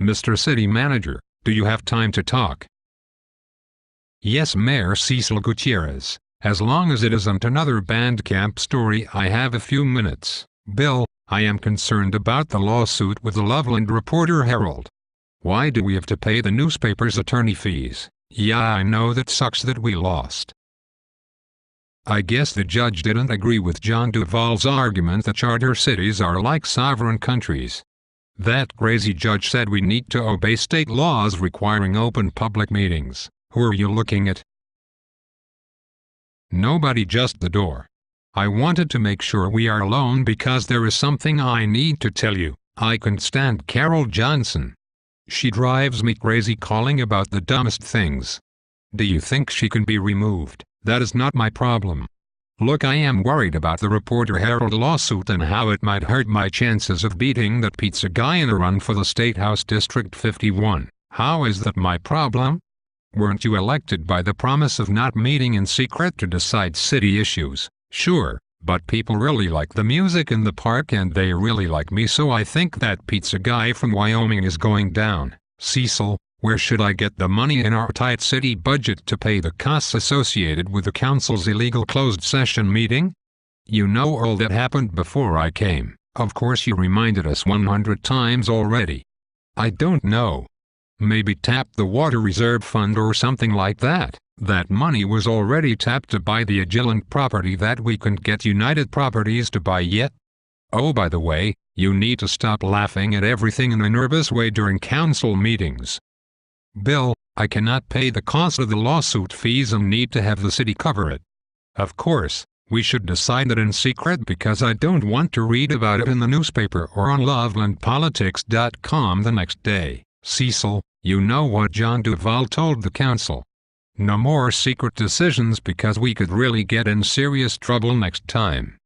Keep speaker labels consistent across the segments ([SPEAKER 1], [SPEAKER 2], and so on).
[SPEAKER 1] Mr. City Manager, do you have time to talk? Yes, Mayor Cecil Gutierrez. As long as it isn't another Bandcamp story, I have a few minutes. Bill, I am concerned about the lawsuit with the Loveland Reporter Herald. Why do we have to pay the newspaper's attorney fees? Yeah, I know that sucks that we lost. I guess the judge didn't agree with John Duvall's argument that charter cities are like sovereign countries. That crazy judge said we need to obey state laws requiring open public meetings. Who are you looking at? Nobody, just the door. I wanted to make sure we are alone because there is something I need to tell you. I can't stand Carol Johnson. She drives me crazy calling about the dumbest things. Do you think she can be removed? That is not my problem. Look, I am worried about the Reporter Herald lawsuit and how it might hurt my chances of beating that pizza guy in a run for the State House District 51. How is that my problem? Weren't you elected by the promise of not meeting in secret to decide city issues? Sure, but people really like the music in the park and they really like me, so I think that pizza guy from Wyoming is going down. Cecil, where should I get the money in our tight city budget to pay the costs associated with the council's illegal closed session meeting? You know all that happened before I came. Of course you reminded us 100 times already. I don't know. Maybe tap the Water Reserve Fund or something like that. That money was already tapped to buy the Agilent property that we couldn't get United Properties to buy yet. Oh, by the way, you need to stop laughing at everything in a nervous way during council meetings. Bill, I cannot pay the cost of the lawsuit fees and need to have the city cover it. Of course, we should decide that in secret because I don't want to read about it in the newspaper or on LovelandPolitics.com the next day. Cecil, you know what John Duvall told the council. No more secret decisions because we could really get in serious trouble next time.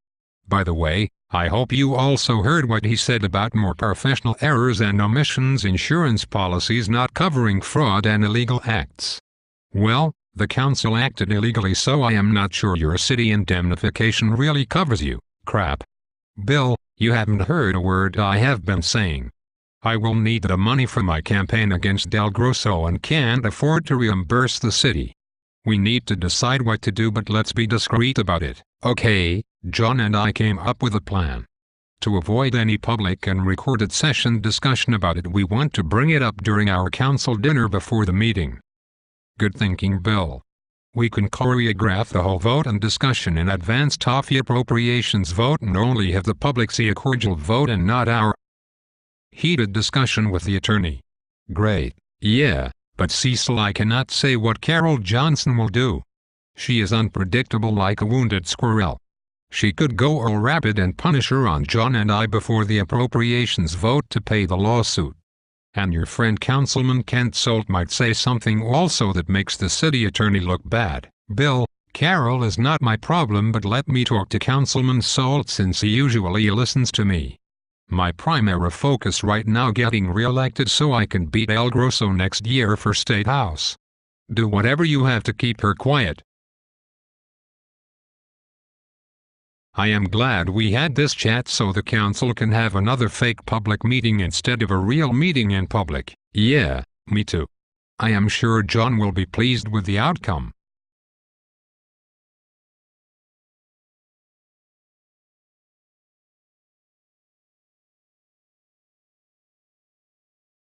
[SPEAKER 1] By the way, I hope you also heard what he said about more professional errors and omissions, insurance policies not covering fraud and illegal acts. Well, the council acted illegally, so I am not sure your city indemnification really covers you. Crap. Bill, you haven't heard a word I have been saying. I will need the money for my campaign against Del Grosso and can't afford to reimburse the city. We need to decide what to do, but let's be discreet about it. Okay, John and I came up with a plan. To avoid any public and recorded session discussion about it, we want to bring it up during our council dinner before the meeting. Good thinking, Bill. We can choreograph the whole vote and discussion in advance of the appropriations vote and only have the public see a cordial vote and not our heated discussion with the attorney. Great. Yeah, but Cecil, I cannot say what Carol Johnson will do. She is unpredictable like a wounded squirrel. She could go all rapid and punish her on John and I before the appropriations vote to pay the lawsuit. And your friend Councilman Kent Solt might say something also that makes the city attorney look bad. Bill, Carol is not my problem, but let me talk to Councilman Solt since he usually listens to me. My primary focus right now getting re-elected so I can beat El Grosso next year for State House. Do whatever you have to keep her quiet. I am glad we had this chat so the council can have another fake public meeting instead of a real meeting in public. Yeah, me too. I am sure John will be pleased with the outcome.